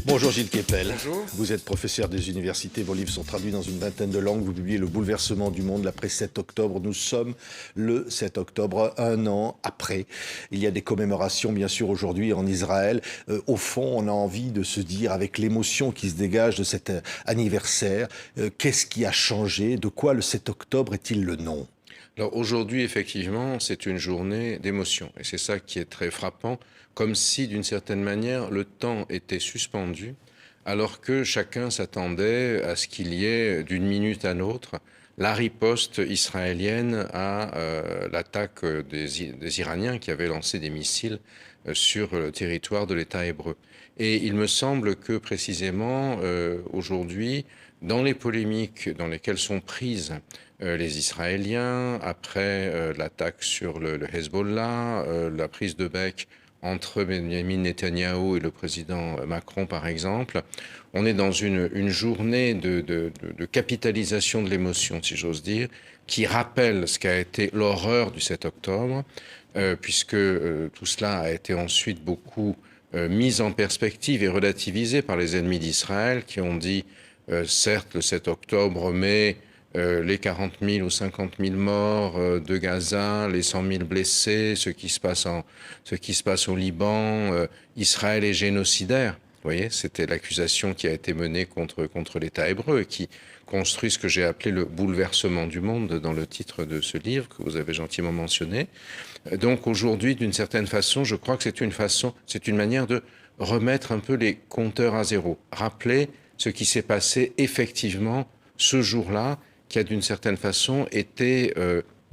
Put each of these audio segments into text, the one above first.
Bonjour Gilles Kepel. Bonjour. Vous êtes professeur des universités, vos livres sont traduits dans une vingtaine de langues, vous publiez Le bouleversement du monde l'après 7 octobre. Nous sommes le 7 octobre, un an après. Il y a des commémorations bien sûr aujourd'hui en Israël. Au fond, on a envie de se dire avec l'émotion qui se dégage de cet anniversaire, qu'est-ce qui a changé? De quoi le 7 octobre est-il le nom? Alors aujourd'hui, effectivement, c'est une journée d'émotion. Et c'est ça qui est très frappant, comme si, d'une certaine manière, le temps était suspendu, alors que chacun s'attendait à ce qu'il y ait, d'une minute à l'autre, la riposte israélienne à l'attaque des Iraniens qui avaient lancé des missiles sur le territoire de l'État hébreu. Et il me semble que, précisément, aujourd'hui, dans les polémiques dans lesquelles sont prises les Israéliens, après l'attaque sur le Hezbollah, la prise de bec entre Benjamin Netanyahou et le président Macron, par exemple, on est dans une journée de capitalisation de l'émotion, si j'ose dire, qui rappelle ce qu'a été l'horreur du 7 octobre, puisque tout cela a été ensuite beaucoup mis en perspective et relativisé par les ennemis d'Israël, qui ont dit, certes, le 7 octobre, mais les 40 000 ou 50 000 morts de Gaza, les 100 000 blessés, ce qui se passe au Liban, Israël est génocidaire. Vous voyez, c'était l'accusation qui a été menée contre l'État hébreu et qui construit ce que j'ai appelé le bouleversement du monde dans le titre de ce livre que vous avez gentiment mentionné. Donc aujourd'hui, d'une certaine façon, je crois que c'est une manière de remettre un peu les compteurs à zéro, rappeler ce qui s'est passé effectivement ce jour-là, qui a d'une certaine façon été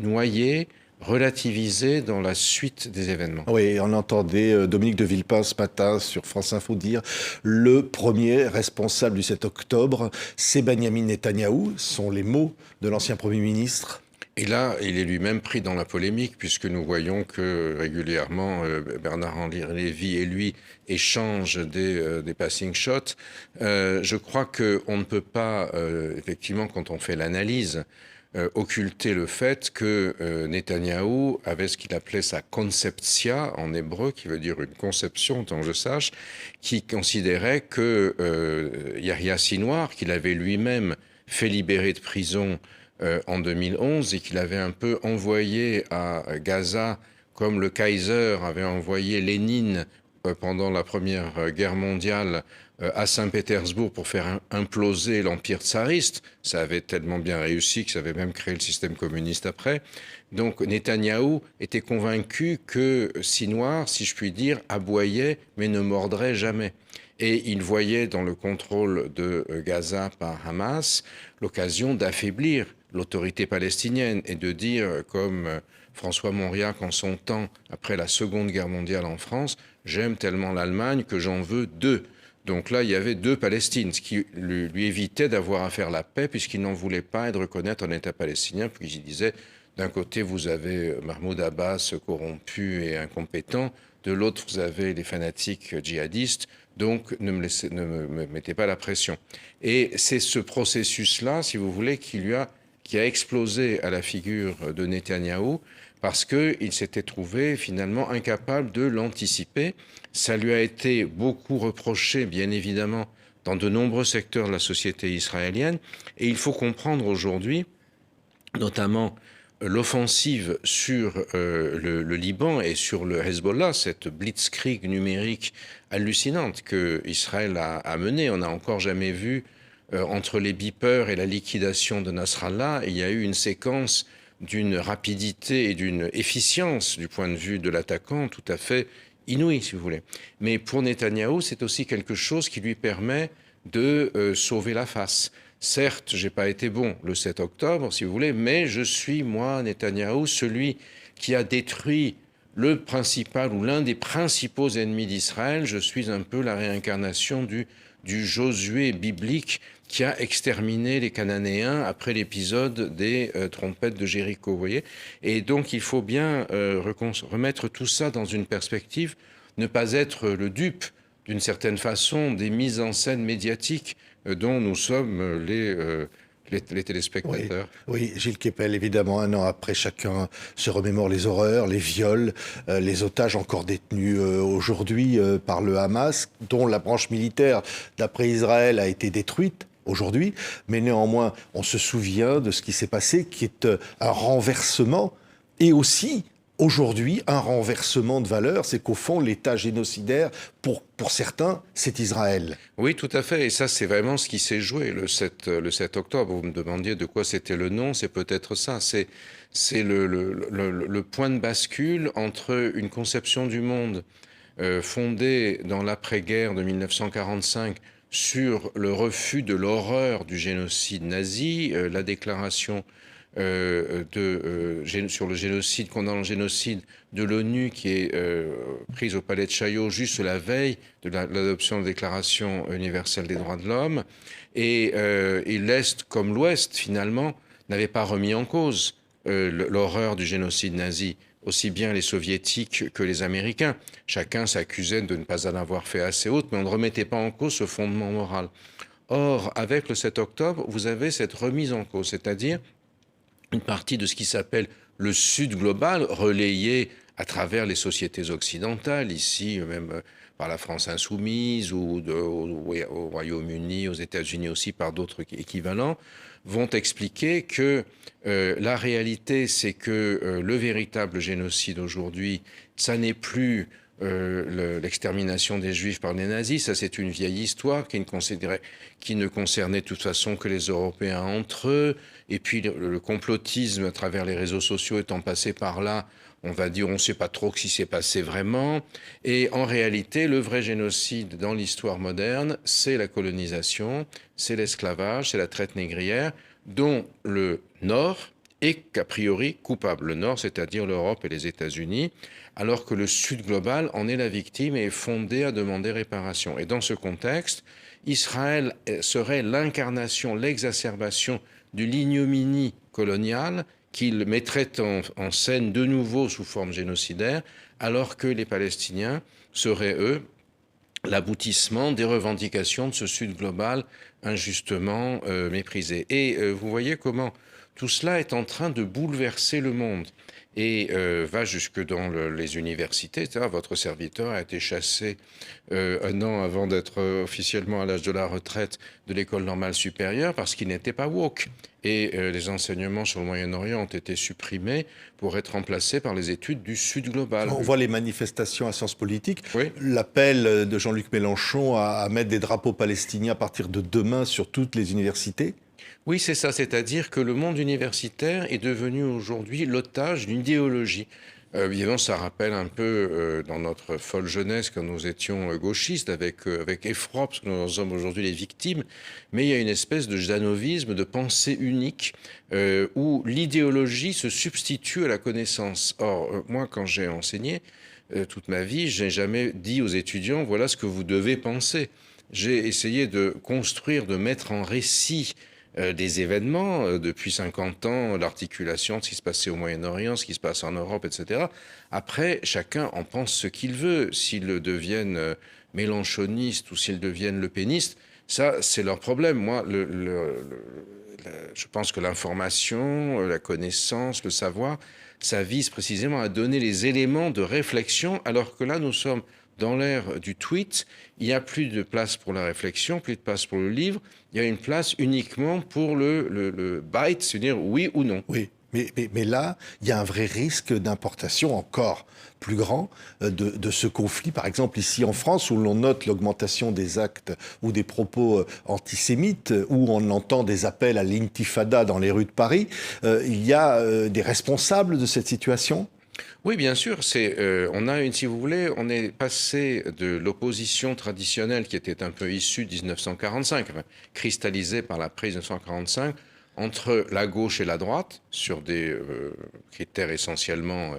noyé, relativisé dans la suite des événements. Oui, on entendait Dominique de Villepin ce matin sur France Info dire le premier responsable du 7 octobre, c'est Benjamin Netanyahou, sont les mots de l'ancien Premier ministre. Et là, il est lui-même pris dans la polémique, puisque nous voyons que régulièrement, Bernard-Henri Lévy et lui échangent des passing shots. Je crois qu'on ne peut pas, effectivement, quand on fait l'analyse, occulter le fait que Netanyahou avait ce qu'il appelait sa conceptia en hébreu, qui veut dire une conception, tant que je sache, qui considérait que Yahya Sinwar, qu'il avait lui-même fait libérer de prison en 2011 et qu'il avait un peu envoyé à Gaza comme le Kaiser avait envoyé Lénine pendant la Première Guerre mondiale à Saint-Pétersbourg pour faire imploser l'Empire tsariste. Ça avait tellement bien réussi que ça avait même créé le système communiste après. Donc Netanyahou était convaincu que Sinwar, si je puis dire, aboyait mais ne mordrait jamais. Et il voyait dans le contrôle de Gaza par Hamas l'occasion d'affaiblir l'autorité palestinienne et de dire, comme François Mauriac en son temps, après la Seconde Guerre mondiale en France, j'aime tellement l'Allemagne que j'en veux deux. Donc là, il y avait deux Palestines, ce qui lui évitait d'avoir à faire la paix, puisqu'il n'en voulait pas et de reconnaître un État palestinien, puisqu'il disait, d'un côté, vous avez Mahmoud Abbas corrompu et incompétent, de l'autre, vous avez les fanatiques djihadistes, donc ne me mettez pas la pression. Et c'est ce processus-là, si vous voulez, qui a explosé à la figure de Netanyahou, parce qu'il s'était trouvé finalement incapable de l'anticiper. Ça lui a été beaucoup reproché, bien évidemment, dans de nombreux secteurs de la société israélienne. Et il faut comprendre aujourd'hui, notamment l'offensive sur le Liban et sur le Hezbollah, cette blitzkrieg numérique hallucinante que Israël a menée. On n'a encore jamais vu entre les beepers et la liquidation de Nasrallah, il y a eu une séquence d'une rapidité et d'une efficience du point de vue de l'attaquant tout à fait inouïe, si vous voulez. Mais pour Netanyahou, c'est aussi quelque chose qui lui permet de sauver la face. Certes, j'ai pas été bon le 7 octobre, si vous voulez, mais je suis, moi, Netanyahou, celui qui a détruit le principal ou l'un des principaux ennemis d'Israël. Je suis un peu la réincarnation du Josué biblique qui a exterminé les Cananéens après l'épisode des trompettes de Jéricho, vous voyez. Et donc, il faut bien remettre tout ça dans une perspective, ne pas être le dupe, d'une certaine façon, des mises en scène médiatiques dont nous sommes les téléspectateurs. Oui, Gilles Kepel, évidemment, un an après, chacun se remémore les horreurs, les viols, les otages encore détenus aujourd'hui par le Hamas, dont la branche militaire, d'après Israël, a été détruite aujourd'hui. Mais néanmoins, on se souvient de ce qui s'est passé, qui est un renversement et aussi aujourd'hui un renversement de valeurs. C'est qu'au fond, l'État génocidaire, pour certains, c'est Israël. Oui, tout à fait. Et ça, c'est vraiment ce qui s'est joué le 7 octobre. Vous me demandiez de quoi c'était le nom. C'est peut-être ça. C'est le point de bascule entre une conception du monde fondée dans l'après-guerre de 1945 sur le refus de l'horreur du génocide nazi, la déclaration sur le génocide, condamnant le génocide de l'ONU qui est prise au palais de Chaillot juste la veille de l'adoption de la Déclaration universelle des droits de l'homme. Et l'Est comme l'Ouest, finalement, n'avait pas remis en cause l'horreur du génocide nazi, aussi bien les soviétiques que les Américains. Chacun s'accusait de ne pas en avoir fait assez haute, mais on ne remettait pas en cause ce fondement moral. Or, avec le 7 octobre, vous avez cette remise en cause, c'est-à-dire une partie de ce qui s'appelle le Sud global, relayé à travers les sociétés occidentales, ici même par la France insoumise ou au Royaume-Uni, aux États-Unis aussi par d'autres équivalents, vont expliquer que la réalité, c'est que le véritable génocide aujourd'hui, ça n'est plus l'extermination des Juifs par les nazis, ça c'est une vieille histoire qui ne concernait de toute façon que les Européens entre eux, et puis le complotisme à travers les réseaux sociaux étant passé par là, on va dire on ne sait pas trop ce qui s'est passé vraiment, et en réalité le vrai génocide dans l'histoire moderne, c'est la colonisation, c'est l'esclavage, c'est la traite négrière, dont le Nord est a priori coupable. Le Nord, c'est-à-dire l'Europe et les États-Unis, alors que le Sud global en est la victime et est fondé à demander réparation. Et dans ce contexte, Israël serait l'incarnation, l'exacerbation de l'ignominie coloniale qu'il mettrait en scène de nouveau sous forme génocidaire, alors que les Palestiniens seraient, eux, l'aboutissement des revendications de ce Sud global injustement méprisé. Et vous voyez comment tout cela est en train de bouleverser le monde et va jusque dans les universités. Votre serviteur a été chassé un an avant d'être officiellement à l'âge de la retraite de l'école normale supérieure parce qu'il n'était pas woke. Et les enseignements sur le Moyen-Orient ont été supprimés pour être remplacés par les études du Sud global. On voit les manifestations à Sciences Politiques. Oui. L'appel de Jean-Luc Mélenchon à mettre des drapeaux palestiniens à partir de demain sur toutes les universités. Oui, c'est ça, c'est-à-dire que le monde universitaire est devenu aujourd'hui l'otage d'une idéologie. Évidemment, ça rappelle un peu dans notre folle jeunesse quand nous étions gauchistes avec effroi, parce que nous en sommes aujourd'hui les victimes, mais il y a une espèce de janovisme, de pensée unique, où l'idéologie se substitue à la connaissance. Or, moi, quand j'ai enseigné toute ma vie, je n'ai jamais dit aux étudiants, voilà ce que vous devez penser. J'ai essayé de construire, de mettre en récit des événements depuis 50 ans, l'articulation de ce qui se passait au Moyen-Orient, ce qui se passe en Europe, etc. Après, chacun en pense ce qu'il veut. S'ils deviennent mélenchonistes ou s'ils deviennent lepénistes, ça, c'est leur problème. Moi, je pense que l'information, la connaissance, le savoir, ça vise précisément à donner les éléments de réflexion, alors que là, nous sommes dans l'ère du tweet, il n'y a plus de place pour la réflexion, plus de place pour le livre, il y a une place uniquement pour le byte, c'est-à-dire oui ou non. Oui, mais là, il y a un vrai risque d'importation encore plus grand de ce conflit. Par exemple, ici en France, où l'on note l'augmentation des actes ou des propos antisémites, où on entend des appels à l'intifada dans les rues de Paris, il y a des responsables de cette situation ? Oui, bien sûr. Si vous voulez, on est passé de l'opposition traditionnelle qui était un peu issue de 1945, cristallisée par la prise de 1945, entre la gauche et la droite, sur des critères essentiellement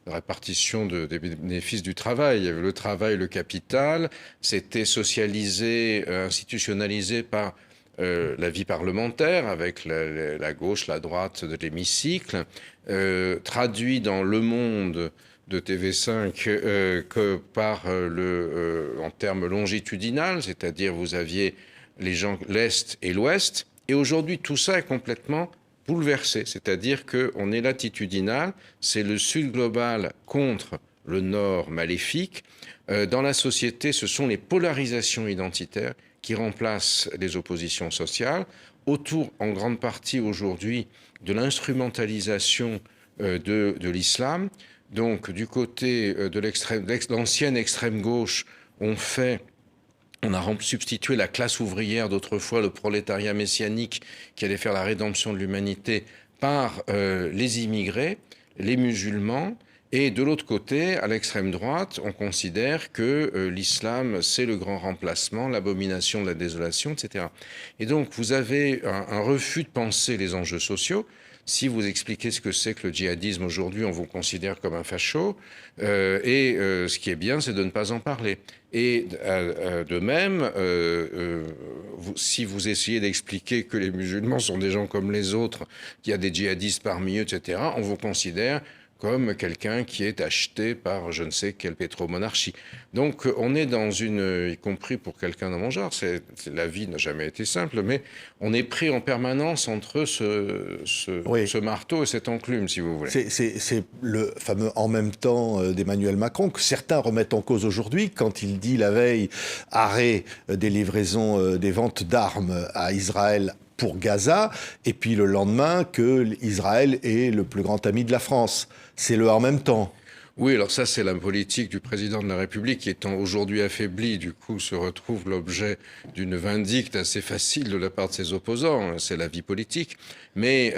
de répartition des bénéfices du travail. Il y avait le travail, le capital, c'était socialisé, institutionnalisé par la vie parlementaire, avec la gauche, la droite de l'hémicycle, traduit dans Le Monde de TV5 que par en termes longitudinal, c'est-à-dire vous aviez les gens l'Est et l'Ouest, Et aujourd'hui, tout ça est complètement bouleversé. C'est-à-dire qu'on est latitudinal, c'est le sud global contre le nord maléfique. Dans la société, ce sont les polarisations identitaires qui remplacent les oppositions sociales, autour, en grande partie aujourd'hui, de l'instrumentalisation de l'islam. Donc, du côté de l'ancienne extrême gauche, on a substitué la classe ouvrière d'autrefois, le prolétariat messianique qui allait faire la rédemption de l'humanité, par les immigrés, les musulmans. Et de l'autre côté, à l'extrême droite, on considère que l'islam, c'est le grand remplacement, l'abomination de la désolation, etc. Et donc, vous avez un refus de penser les enjeux sociaux. Si vous expliquez ce que c'est que le djihadisme aujourd'hui, on vous considère comme un facho. Ce qui est bien, c'est de ne pas en parler. Et de même, si vous essayez d'expliquer que les musulmans sont des gens comme les autres, qu'il y a des djihadistes parmi eux, etc., on vous considère comme quelqu'un qui est acheté par je ne sais quelle pétromonarchie. Donc on est dans y compris pour quelqu'un dans mon genre, la vie n'a jamais été simple, mais on est pris en permanence entre ce marteau et cette enclume, si vous voulez. C'est le fameux « en même temps » d'Emmanuel Macron, que certains remettent en cause aujourd'hui, quand il dit la veille arrêt des livraisons, des ventes d'armes à Israël pour Gaza, et puis le lendemain que Israël est le plus grand ami de la France. C'est le « en même temps ». Oui, alors ça, c'est la politique du président de la République qui, étant aujourd'hui affaibli, du coup, se retrouve l'objet d'une vindicte assez facile de la part de ses opposants. C'est la vie politique. Mais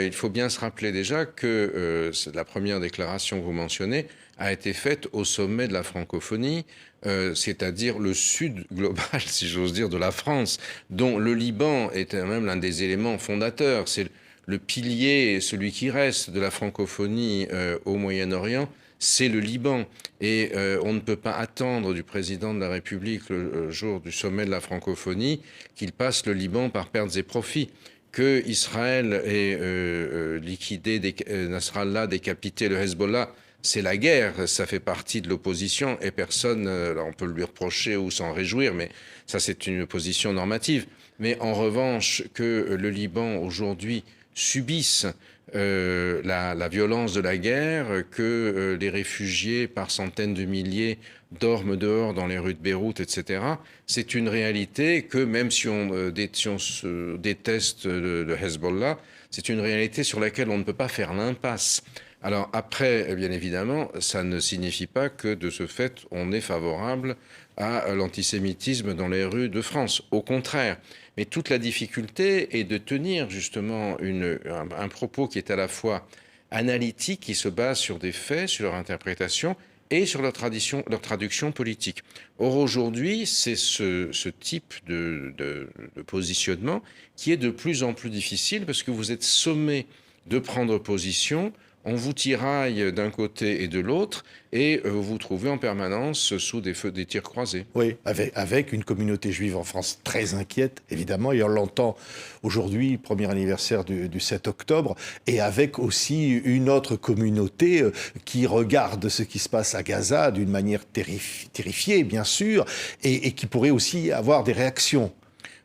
il faut bien se rappeler déjà que la première déclaration que vous mentionnez a été faite au sommet de la francophonie, c'est-à-dire le sud global, si j'ose dire, de la France, dont le Liban est même l'un des éléments fondateurs. C'est le pilier, celui qui reste de la francophonie au Moyen-Orient, c'est le Liban. Et on ne peut pas attendre du président de la République, le jour du sommet de la francophonie, qu'il passe le Liban par pertes et profits. Que Israël ait liquidé Nasrallah, décapité le Hezbollah, c'est la guerre, ça fait partie de l'opposition et personne, on peut lui reprocher ou s'en réjouir, mais ça c'est une position normative. Mais en revanche, que le Liban aujourd'hui subisse la violence de la guerre, que les réfugiés par centaines de milliers dorment dehors dans les rues de Beyrouth, etc. C'est une réalité que même si on se déteste le Hezbollah, c'est une réalité sur laquelle on ne peut pas faire l'impasse. Alors après, bien évidemment, ça ne signifie pas que de ce fait, on est favorable à l'antisémitisme dans les rues de France. Au contraire. Mais toute la difficulté est de tenir justement un propos qui est à la fois analytique, qui se base sur des faits, sur leur interprétation et sur leur traduction politique. Or aujourd'hui, c'est ce type de positionnement qui est de plus en plus difficile parce que vous êtes sommé de prendre position. On vous tiraille d'un côté et de l'autre et vous vous trouvez en permanence sous des tirs croisés. Oui, avec une communauté juive en France très inquiète, évidemment, et on l'entend aujourd'hui, premier anniversaire du 7 octobre, et avec aussi une autre communauté qui regarde ce qui se passe à Gaza d'une manière terrifiée, bien sûr, et qui pourrait aussi avoir des réactions.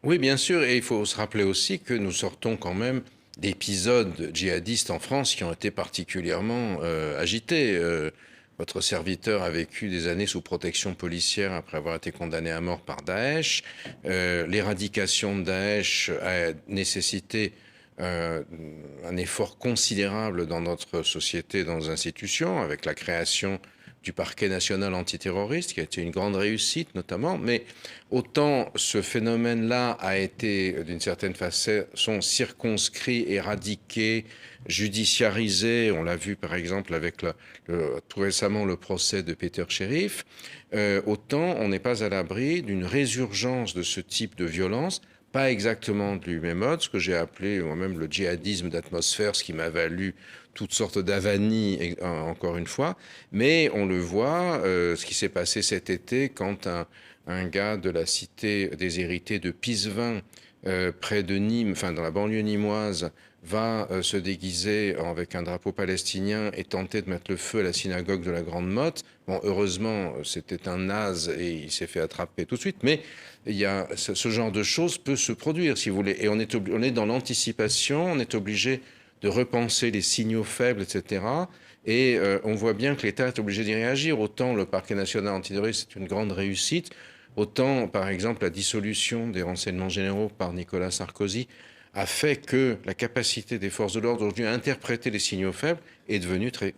Oui, bien sûr, et il faut se rappeler aussi que nous sortons quand même d'épisodes djihadistes en France qui ont été particulièrement agités. Votre serviteur a vécu des années sous protection policière après avoir été condamné à mort par Daesh. L'éradication de Daesh a nécessité un effort considérable dans notre société, dans nos institutions, avec la création du parquet national antiterroriste, qui a été une grande réussite notamment, mais autant ce phénomène-là a été d'une certaine façon circonscrit, éradiqué, judiciarisé, on l'a vu par exemple avec tout récemment le procès de Peter Sherif, autant on n'est pas à l'abri d'une résurgence de ce type de violence, pas exactement du même mode, ce que j'ai appelé moi-même le djihadisme d'atmosphère, ce qui m'a valu toutes sortes d'avanies, encore une fois. Mais on le voit, ce qui s'est passé cet été quand un gars de la cité des Hérités de Pisevin, près de Nîmes, enfin dans la banlieue nîmoise, va se déguiser avec un drapeau palestinien et tenter de mettre le feu à la synagogue de la Grande Motte. Bon, heureusement, c'était un naze et il s'est fait attraper tout de suite, mais ce genre de choses peut se produire, si vous voulez. Et on est dans l'anticipation, on est obligé de repenser les signaux faibles, etc. Et on voit bien que l'État est obligé d'y réagir. Autant le parquet national antiterroriste est une grande réussite, autant, par exemple, la dissolution des renseignements généraux par Nicolas Sarkozy a fait que la capacité des forces de l'ordre aujourd'hui à interpréter les signaux faibles est devenue très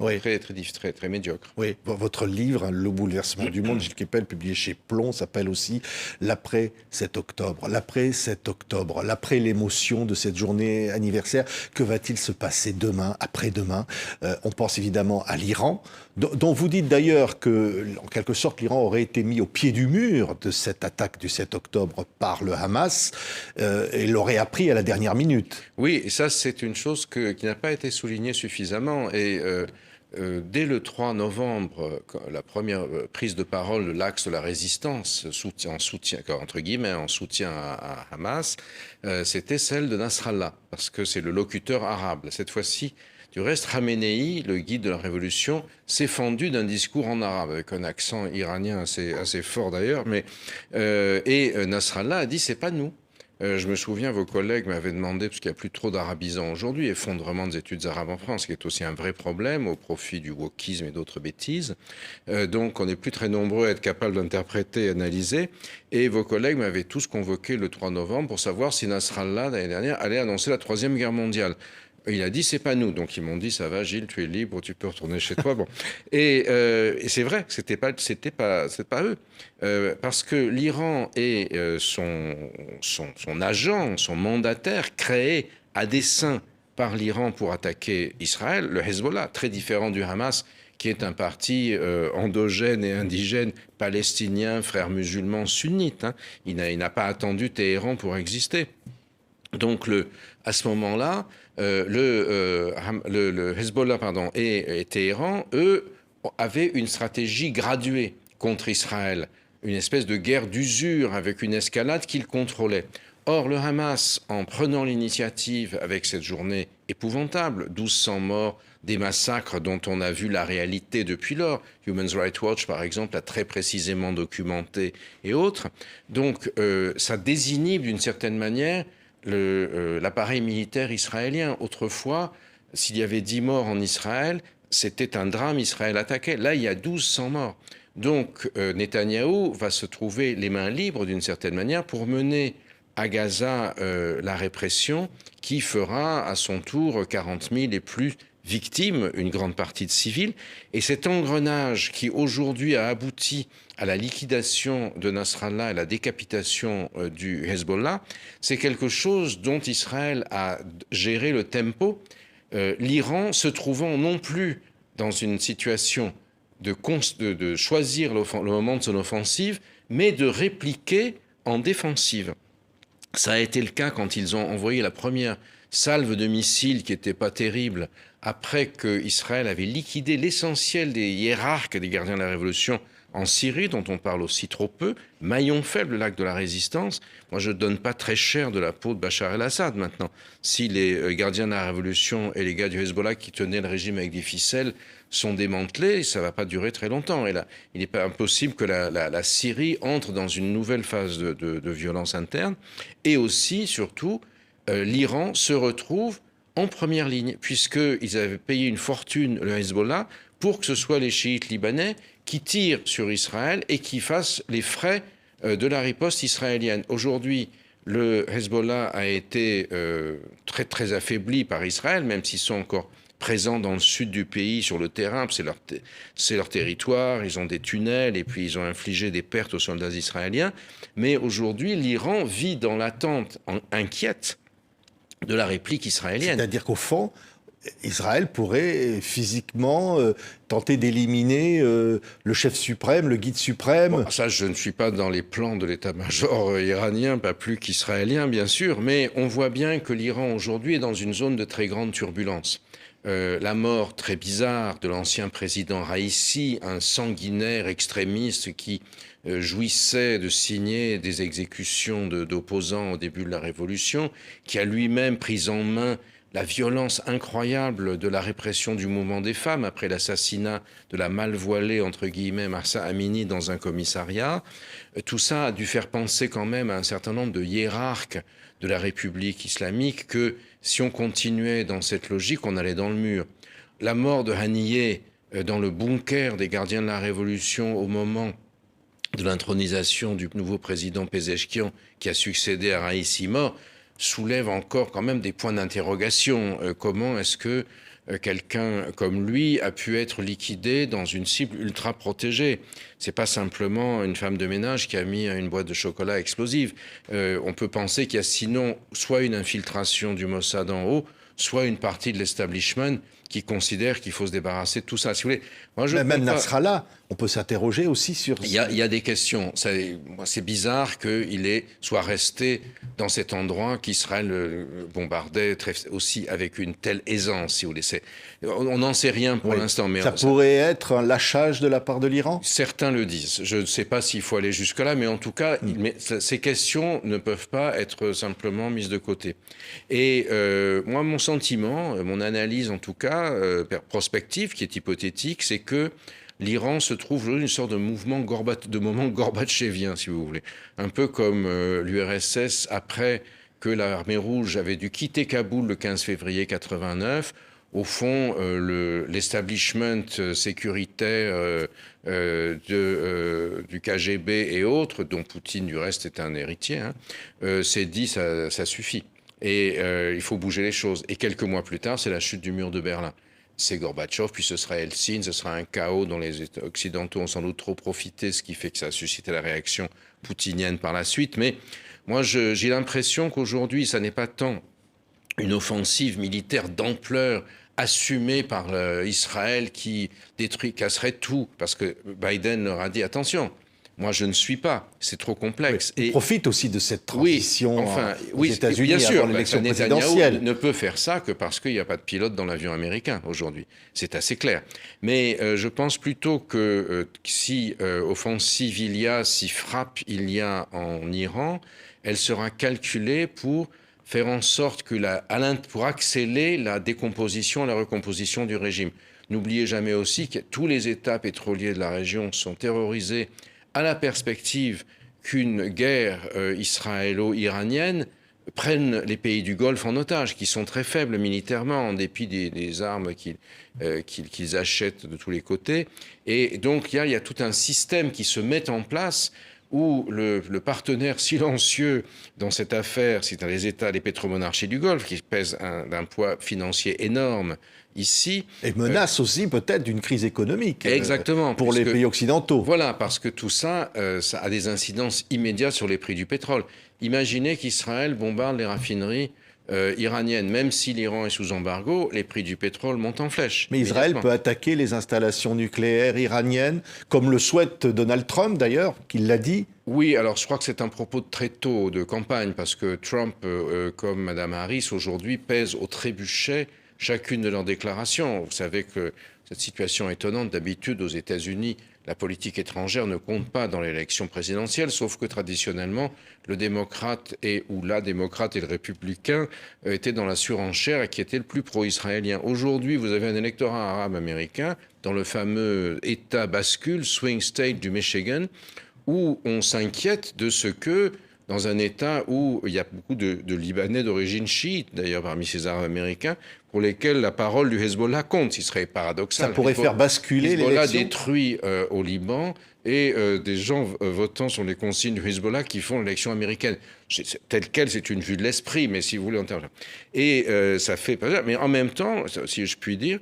médiocre. Oui, votre livre, hein, Le bouleversement du monde, Gilles Kepel, publié chez Plomb, s'appelle aussi L'après 7 octobre. L'après 7 octobre, l'après l'émotion de cette journée anniversaire. Que va-t-il se passer demain, après-demain? On pense évidemment à l'Iran, dont vous dites d'ailleurs que, en quelque sorte, l'Iran aurait été mis au pied du mur de cette attaque du 7 octobre par le Hamas et l'aurait appris à la dernière minute. Oui, et ça, c'est une chose qui n'a pas été soulignée suffisamment. Et dès le 3 novembre, la première prise de parole de l'axe de la résistance, entre guillemets, en soutien à Hamas, c'était celle de Nasrallah, parce que c'est le locuteur arabe. Cette fois-ci, du reste, Khamenei, le guide de la révolution, s'est fendu d'un discours en arabe, avec un accent iranien assez fort d'ailleurs. Et Nasrallah a dit, c'est pas nous. Je me souviens, vos collègues m'avaient demandé, parce qu'il n'y a plus trop d'arabisants aujourd'hui, effondrement des études arabes en France, qui est aussi un vrai problème au profit du wokisme et d'autres bêtises. Donc on n'est plus très nombreux à être capables d'interpréter et analyser. Et vos collègues m'avaient tous convoqué le 3 novembre pour savoir si Nasrallah, l'année dernière, allait annoncer la Troisième Guerre mondiale. Il a dit, c'est pas nous. Donc ils m'ont dit, ça va Gilles, tu es libre, tu peux retourner chez toi. Bon. Et c'est vrai que c'était pas eux. Parce que l'Iran et son agent, son mandataire, créé à dessein par l'Iran pour attaquer Israël, le Hezbollah, très différent du Hamas, qui est un parti endogène et indigène palestinien, frère musulman, sunnite. Hein. Il n'a pas attendu Téhéran pour exister. Donc à ce moment-là, le Hezbollah et Téhéran, eux, avaient une stratégie graduée contre Israël, une espèce de guerre d'usure avec une escalade qu'ils contrôlaient. Or, le Hamas, en prenant l'initiative avec cette journée épouvantable, 1200 morts, des massacres dont on a vu la réalité depuis lors, Human Rights Watch, par exemple, a très précisément documenté, et autres, donc ça désinhibe d'une certaine manière l'appareil militaire israélien. Autrefois, s'il y avait 10 morts en Israël, c'était un drame, Israël attaquait. Là, il y a 1200 morts. Donc, Netanyahou va se trouver les mains libres, d'une certaine manière, pour mener à Gaza la répression qui fera à son tour 40 000 et plus victimes, une grande partie de civils. Et cet engrenage qui aujourd'hui a abouti à la liquidation de Nasrallah et la décapitation du Hezbollah, c'est quelque chose dont Israël a géré le tempo, l'Iran se trouvant non plus dans une situation de choisir le moment de son offensive, mais de répliquer en défensive. Ça a été le cas quand ils ont envoyé la première salve de missiles qui n'était pas terrible, après qu'Israël avait liquidé l'essentiel des hiérarques des gardiens de la Révolution en Syrie, dont on parle aussi trop peu, maillon faible, l'acte de la résistance. Moi, je ne donne pas très cher de la peau de Bachar el-Assad maintenant. Si les gardiens de la Révolution et les gars du Hezbollah qui tenaient le régime avec des ficelles sont démantelés, ça ne va pas durer très longtemps. Et là, il n'est pas impossible que la Syrie entre dans une nouvelle phase de violence interne. Et aussi, surtout, l'Iran se retrouve en première ligne, puisqu'ils avaient payé une fortune, le Hezbollah, pour que ce soit les chiites libanais qui tirent sur Israël et qui fassent les frais de la riposte israélienne. Aujourd'hui, le Hezbollah a été très très affaibli par Israël, même s'ils sont encore présents dans le sud du pays sur le terrain, c'est leur territoire, ils ont des tunnels et puis ils ont infligé des pertes aux soldats israéliens. Mais aujourd'hui, l'Iran vit dans l'attente inquiète de la réplique israélienne. C'est-à-dire qu'au fond, Israël pourrait physiquement tenter d'éliminer le chef suprême, le guide suprême. Bon, ça, je ne suis pas dans les plans de l'état-major iranien, pas plus qu'israélien, bien sûr, mais on voit bien que l'Iran aujourd'hui est dans une zone de très grande turbulence. La mort très bizarre de l'ancien président Raïssi, un sanguinaire extrémiste qui jouissait de signer des exécutions d'opposants au début de la Révolution, qui a lui-même pris en main la violence incroyable de la répression du mouvement des femmes après l'assassinat de la mal voilée, entre guillemets, Mahsa Amini dans un commissariat. Tout ça a dû faire penser quand même à un certain nombre de hiérarques de la République islamique que si on continuait dans cette logique, on allait dans le mur. La mort de Haniyeh dans le bunker des gardiens de la Révolution au moment de l'intronisation du nouveau président Pezeshkian qui a succédé à Raïssi mort, soulève encore quand même des points d'interrogation. Comment est-ce que quelqu'un comme lui a pu être liquidé dans une cible ultra protégée? C'est pas simplement une femme de ménage qui a mis une boîte de chocolat explosive. On peut penser qu'il y a sinon soit une infiltration du Mossad en haut, soit une partie de l'establishment qui considère qu'il faut se débarrasser de tout ça. Si vous voulez, moi, même Nasrallah, on peut s'interroger aussi sur... Il y a des questions. C'est bizarre qu'il soit resté dans cet endroit qu'Israël bombardait aussi avec une telle aisance, si vous voulez. On n'en sait rien pour l'instant. Mais ça pourrait être un lâchage de la part de l'Iran? Certains le disent. Je ne sais pas s'il faut aller jusque-là, mais en tout cas, ces questions ne peuvent pas être simplement mises de côté. Et moi, mon sentiment, mon analyse en tout cas, prospective, qui est hypothétique, c'est que l'Iran se trouve dans une sorte de moment gorbatchevien, si vous voulez. Un peu comme l'URSS après que l'armée rouge avait dû quitter Kaboul le 15 février 89. Au fond, l'establishment sécuritaire du KGB et autres, dont Poutine du reste est un héritier, s'est dit ça suffit. Et il faut bouger les choses. Et quelques mois plus tard, c'est la chute du mur de Berlin. C'est Gorbatchev, puis ce sera Helsinki, ce sera un chaos dont les Occidentaux ont sans doute trop profité, ce qui fait que ça a suscité la réaction poutinienne par la suite. Mais moi, j'ai l'impression qu'aujourd'hui, ça n'est pas tant une offensive militaire d'ampleur assumée par Israël qui casserait tout, parce que Biden leur a dit attention. Moi, je ne suis pas. C'est trop complexe. Il profite aussi de cette transition aux États-Unis bien sûr, avant l'élection présidentielle. Ne peut faire ça que parce qu'il n'y a pas de pilote dans l'avion américain aujourd'hui. C'est assez clair. Mais je pense plutôt que si offensive il y a, si frappe il y a en Iran, elle sera calculée pour faire en sorte que pour accélérer la décomposition et la recomposition du régime. N'oubliez jamais aussi que tous les États pétroliers de la région sont terrorisés à la perspective qu'une guerre israélo-iranienne prenne les pays du Golfe en otage, qui sont très faibles militairement, en dépit des armes qu'ils achètent de tous les côtés. Et donc, il y a tout un système qui se met en place où le partenaire silencieux dans cette affaire, c'est les États, les pétromonarchies du Golfe, qui pèsent d'un poids financier énorme ici. Et menace aussi peut-être d'une crise économique. Exactement. Pour les pays occidentaux. Voilà, parce que tout ça, ça a des incidences immédiates sur les prix du pétrole. Imaginez qu'Israël bombarde les raffineries iraniennes. Même si l'Iran est sous embargo, les prix du pétrole montent en flèche. Mais Israël peut attaquer les installations nucléaires iraniennes, comme le souhaite Donald Trump d'ailleurs, qu'il l'a dit. Oui, alors je crois que c'est un propos de très tôt de campagne, parce que Trump, comme Mme Harris, aujourd'hui, pèsent au trébuchet chacune de leurs déclarations. Vous savez que cette situation étonnante, d'habitude aux États-Unis, la politique étrangère ne compte pas dans l'élection présidentielle, sauf que traditionnellement, le démocrate ou la démocrate et le républicain étaient dans la surenchère et qui étaient le plus pro-israélien. Aujourd'hui, vous avez un électorat arabe américain dans le fameux État bascule, swing state du Michigan, où on s'inquiète de ce que, dans un État où il y a beaucoup de Libanais d'origine chiite, d'ailleurs parmi ces Arabes américains, pour lesquels la parole du Hezbollah compte. Ce serait paradoxal. Ça pourrait faire basculer l'élection. Hezbollah détruit au Liban et des gens votant sur les consignes du Hezbollah qui font l'élection américaine. Telle quelle, c'est une vue de l'esprit, mais si vous voulez en termes... Et ça fait... Mais en même temps, si je puis dire,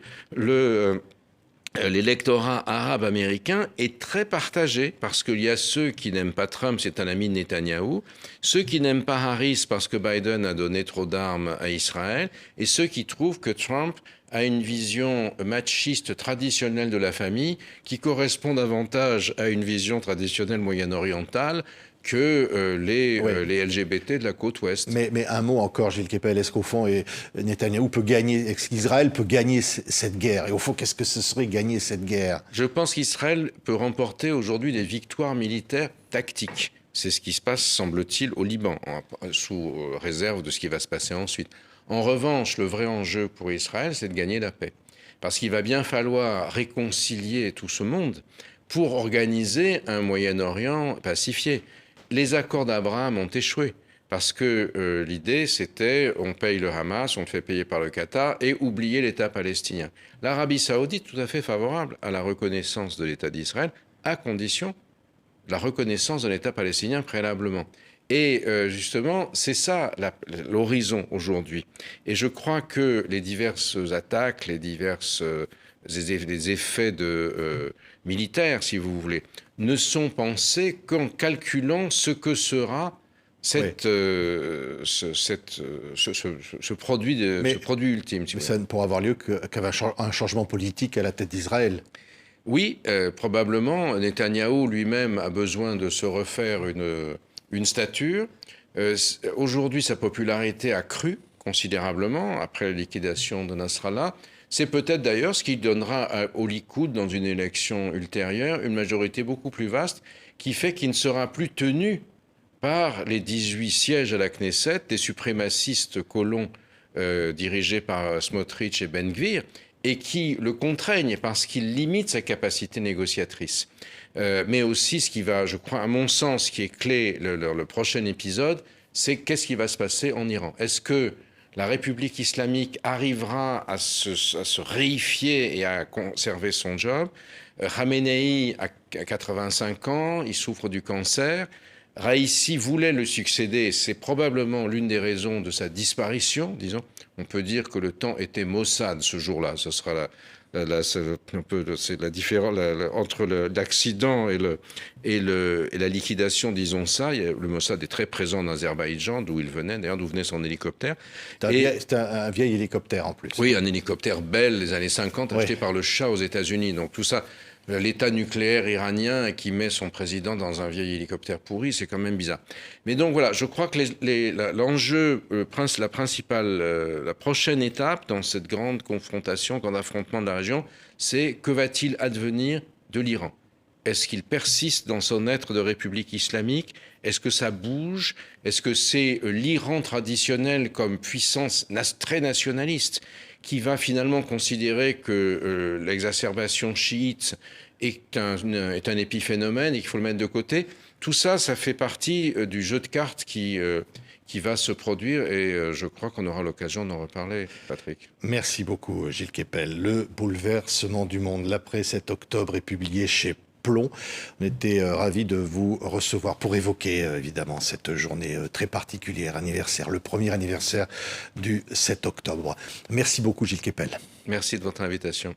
l'électorat arabe américain est très partagé parce qu'il y a ceux qui n'aiment pas Trump, c'est un ami de Netanyahou, ceux qui n'aiment pas Harris parce que Biden a donné trop d'armes à Israël, et ceux qui trouvent que Trump a une vision machiste traditionnelle de la famille qui correspond davantage à une vision traditionnelle moyen-orientale que les LGBT de la côte ouest. Mais un mot encore, Gilles Kepel, est-ce qu'au fond, Netanyahou peut gagner, est-ce qu'Israël peut gagner cette guerre? Et au fond, qu'est-ce que ce serait gagner cette guerre? Je pense qu'Israël peut remporter aujourd'hui des victoires militaires tactiques. C'est ce qui se passe, semble-t-il, au Liban, sous réserve de ce qui va se passer ensuite. En revanche, le vrai enjeu pour Israël, c'est de gagner la paix. Parce qu'il va bien falloir réconcilier tout ce monde pour organiser un Moyen-Orient pacifié. Les accords d'Abraham ont échoué. Parce que l'idée, c'était on paye le Hamas, on le fait payer par le Qatar et oublier l'État palestinien. L'Arabie saoudite, tout à fait favorable à la reconnaissance de l'État d'Israël, à condition la reconnaissance de l'État palestinien préalablement. Et justement, c'est ça l'horizon aujourd'hui. Et je crois que les diverses attaques, les les effets militaires, si vous voulez, ne sont pensés qu'en calculant ce que sera ce produit ultime. Mais ça ne pourra avoir lieu qu'avec un changement politique à la tête d'Israël. Oui, probablement. Netanyahou lui-même a besoin de se refaire une stature. Aujourd'hui, sa popularité a cru considérablement après la liquidation de Nasrallah. C'est peut-être d'ailleurs ce qui donnera au Likoud, dans une élection ultérieure, une majorité beaucoup plus vaste, qui fait qu'il ne sera plus tenu par les 18 sièges à la Knesset des suprémacistes colons dirigés par Smotrich et Ben Gvir, et qui le contraignent parce qu'il limite sa capacité négociatrice. Mais aussi, ce qui va, je crois, à mon sens, qui est clé, le prochain épisode, c'est qu'est-ce qui va se passer en Iran. Est-ce que la République islamique arrivera à se réifier et à conserver son job? Khamenei a 85 ans, il souffre du cancer. Raïssi voulait le succéder, c'est probablement l'une des raisons de sa disparition, disons. On peut dire que le temps était Mossad ce jour-là. Ce sera c'est la différence entre l'accident et la liquidation, disons ça. Le Mossad est très présent en Azerbaïdjan, d'où il venait, d'ailleurs, d'où venait son hélicoptère. C'est un vieil hélicoptère en plus. Oui, un hélicoptère Bell des années 50, acheté par le Shah aux États-Unis. Donc tout ça, l'État nucléaire iranien qui met son président dans un vieil hélicoptère pourri, c'est quand même bizarre. Mais donc voilà, je crois que l'enjeu, la prochaine étape dans cette grande confrontation, grand affrontement de la région, c'est que va-t-il advenir de l'Iran? Est-ce qu'il persiste dans son être de république islamique? Est-ce que ça bouge? Est-ce que c'est l'Iran traditionnel comme puissance très nationaliste qui va finalement considérer que l'exacerbation chiite est un épiphénomène et qu'il faut le mettre de côté? Tout ça, ça fait partie du jeu de cartes qui va se produire et je crois qu'on aura l'occasion d'en reparler, Patrick. Merci beaucoup, Gilles Kepel. Le bouleversement du monde, l'après 7 octobre, est publié chez Plomb. On était ravis de vous recevoir pour évoquer évidemment cette journée très particulière, anniversaire, le premier anniversaire du 7 octobre. Merci beaucoup, Gilles Kepel. Merci de votre invitation.